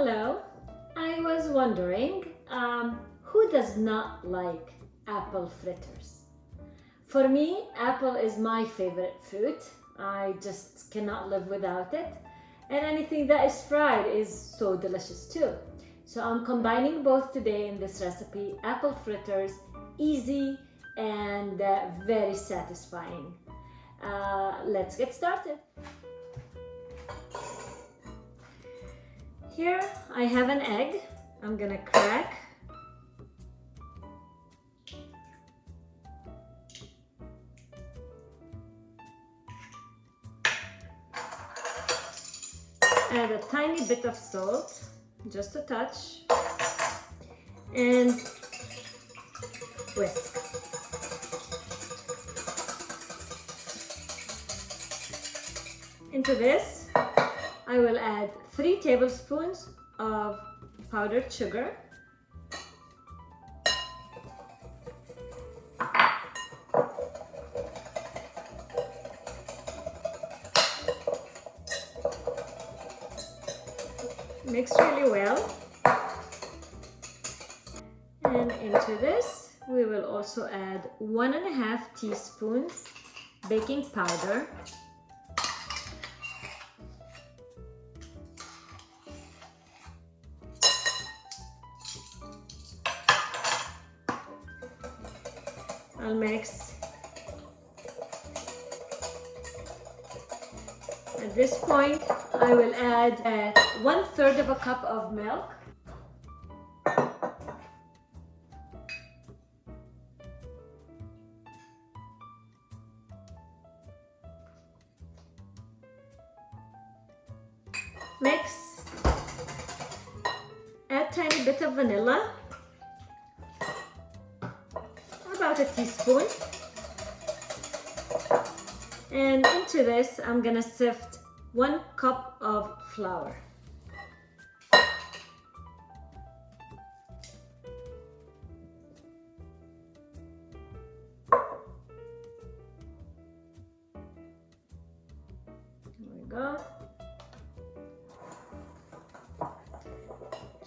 Hello. I was wondering, who does not like apple fritters? For me, apple is my favorite fruit. I just cannot live without it. And anything that is fried is so delicious too. So I'm combining both today in this recipe. Apple fritters, easy and very satisfying. Let's get started. Here I have an egg. I'm gonna crack. Add a tiny bit of salt, just a touch, and whisk. Into this, I will add 3 tablespoons of powdered sugar, mix really well, and into this we will also add 1.5 teaspoons baking powder, I'll mix. At this point, I will add 1/3 of a cup of milk. Mix. Add tiny bit of vanilla. About a teaspoon, and into this I'm gonna sift 1 cup of flour. There we go.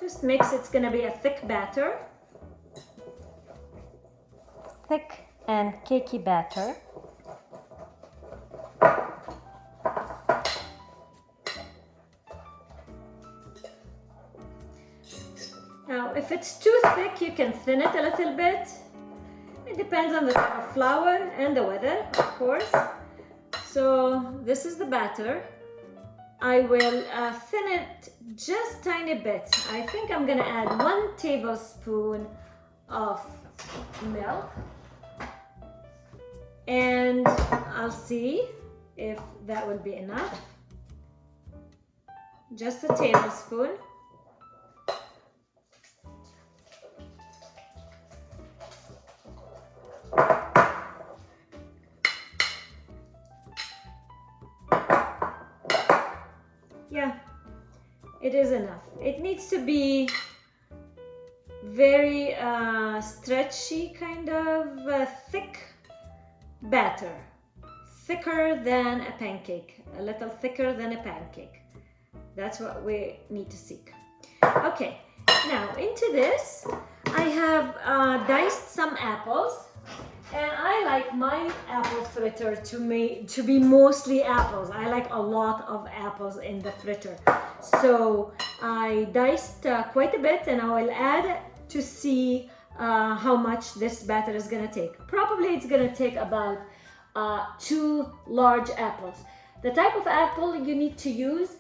Just mix. It's gonna be a thick batter. Thick and cakey batter. Now, if it's too thick, you can thin it a little bit. It depends on the type of flour and the weather, of course. So this is the batter. I will thin it just a tiny bit. I think I'm gonna add 1 tablespoon of milk, and I'll see if that will be enough. Just a tablespoon. Yeah, it is enough. It needs to be very stretchy, kind of thick batter, thicker than a pancake, a little thicker than a pancake. That's what we need to seek. Okay, now into this I have diced some apples, and I like my apple fritter to be mostly apples. I like a lot of apples in the fritter, so I diced quite a bit, and I will add to see how much this batter is gonna take. Probably it's gonna take about 2 large apples. The type of apple you need to use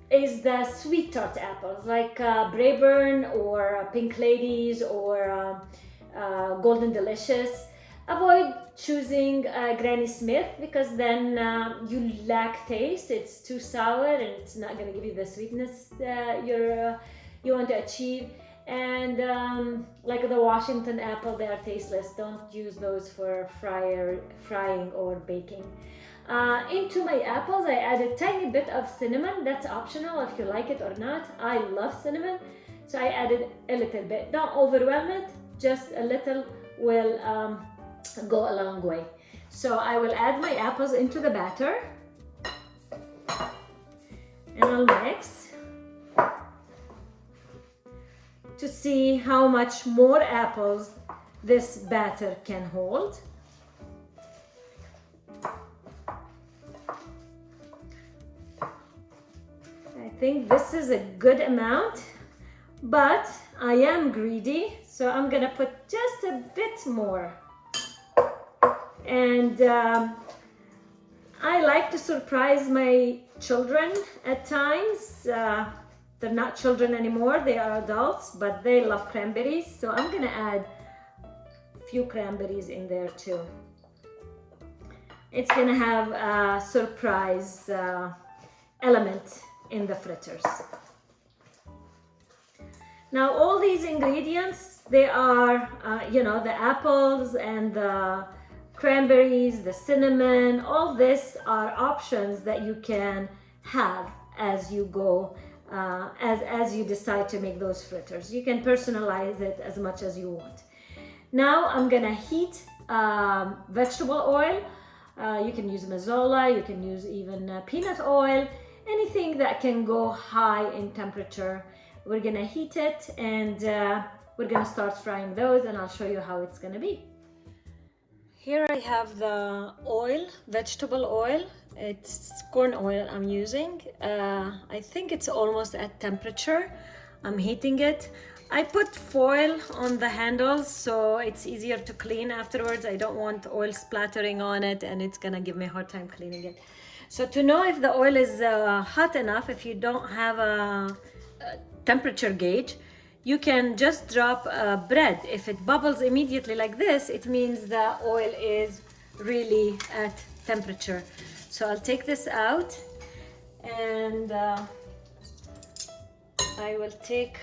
is the sweet tart apples, like Braeburn or Pink Ladies or Golden Delicious. Avoid choosing Granny Smith, because then you lack taste. It's too sour and it's not gonna give you the sweetness you want to achieve. And like the Washington apple, they are tasteless. Don't use those for frying or baking. Into my apples, I added a tiny bit of cinnamon. That's optional if you like it or not. I love cinnamon, so I added a little bit. Don't overwhelm it, just a little will go a long way. So I will add my apples into the batter, and I'll mix. to see how much more apples this batter can hold. I think this is a good amount, but I am greedy, so I'm gonna put just a bit more. And I like to surprise my children at times. They're not children anymore, they are adults, but they love cranberries, so I'm gonna add a few cranberries in there too. It's gonna have a surprise element in the fritters. Now all these ingredients, they are, the apples and the cranberries, the cinnamon, all this are options that you can have as you go, as you decide to make those fritters. You can personalize it as much as you want. Now I'm gonna heat vegetable oil. You can use mazola, you can use even peanut oil, anything that can go high in temperature. We're gonna heat it and we're gonna start frying those, and I'll show you how it's gonna be. Here I have the oil, vegetable oil. It's corn oil I'm using. I think it's almost at temperature. I'm heating it. I put foil on the handles so it's easier to clean afterwards. I don't want oil splattering on it and it's gonna give me a hard time cleaning it. So to know if the oil is hot enough, if you don't have a temperature gauge, you can just drop bread. If it bubbles immediately like this, it means the oil is really at temperature. So I'll take this out and I will take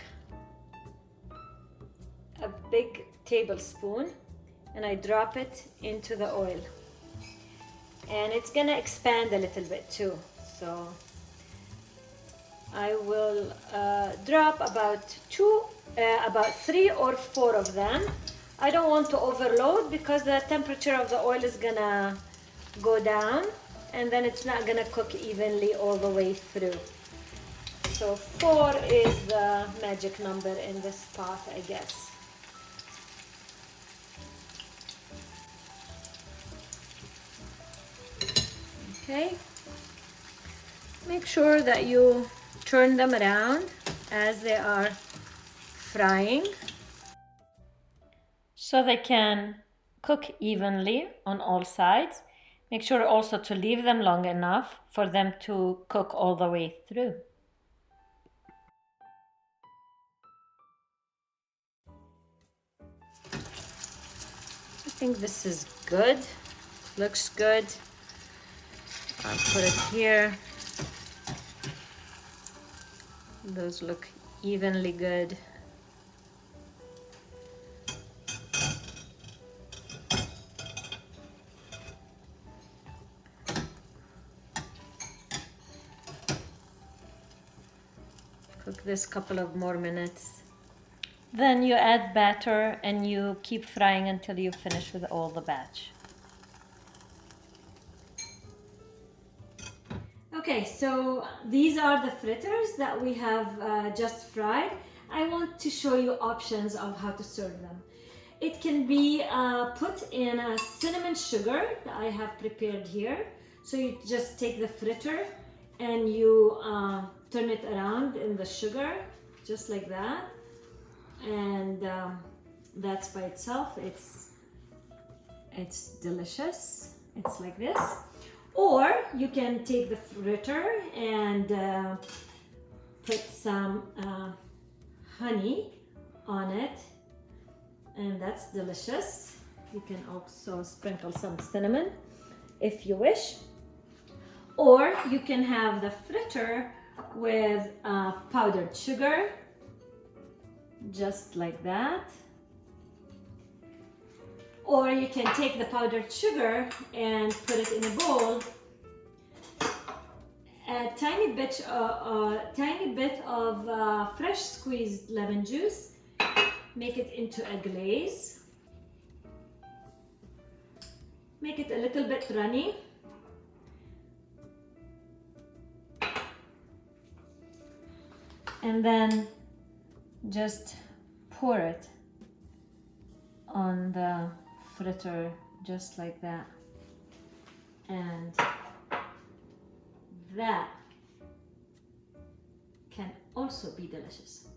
a big tablespoon and I drop it into the oil. And it's gonna expand a little bit too. So I will drop about 3 or 4 of them. I don't want to overload because the temperature of the oil is gonna go down and then it's not gonna cook evenly all the way through. So 4 is the magic number in this pot, I guess. Okay. Make sure that you turn them around as they are frying so they can cook evenly on all sides. Make sure also to leave them long enough for them to cook all the way through. I think this is good. Looks good. I'll put it here. Those look evenly good. Cook this couple of more minutes. Then you add batter and you keep frying until you finish with all the batch. Okay, so these are the fritters that we have just fried. I want to show you options of how to serve them. It can be put in a cinnamon sugar that I have prepared here. So you just take the fritter and you turn it around in the sugar, just like that. And that's by itself, it's delicious. It's like this. Or you can take the fritter and put some honey on it, and that's delicious. You can also sprinkle some cinnamon if you wish. Or you can have the fritter with powdered sugar, just like that. Or you can take the powdered sugar and put it in a bowl, a tiny bit of fresh squeezed lemon juice, make it into a glaze, make it a little bit runny, and then just pour it on the fritter just like that. And that can also be delicious.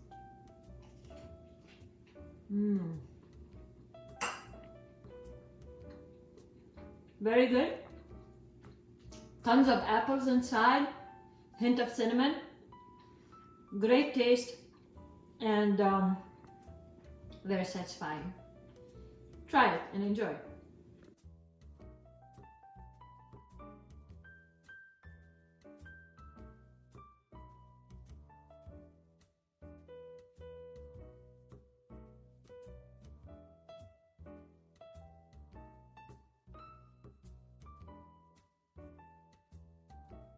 Very good. Tons of apples inside, hint of cinnamon, great taste, and very satisfying. Try it and enjoy.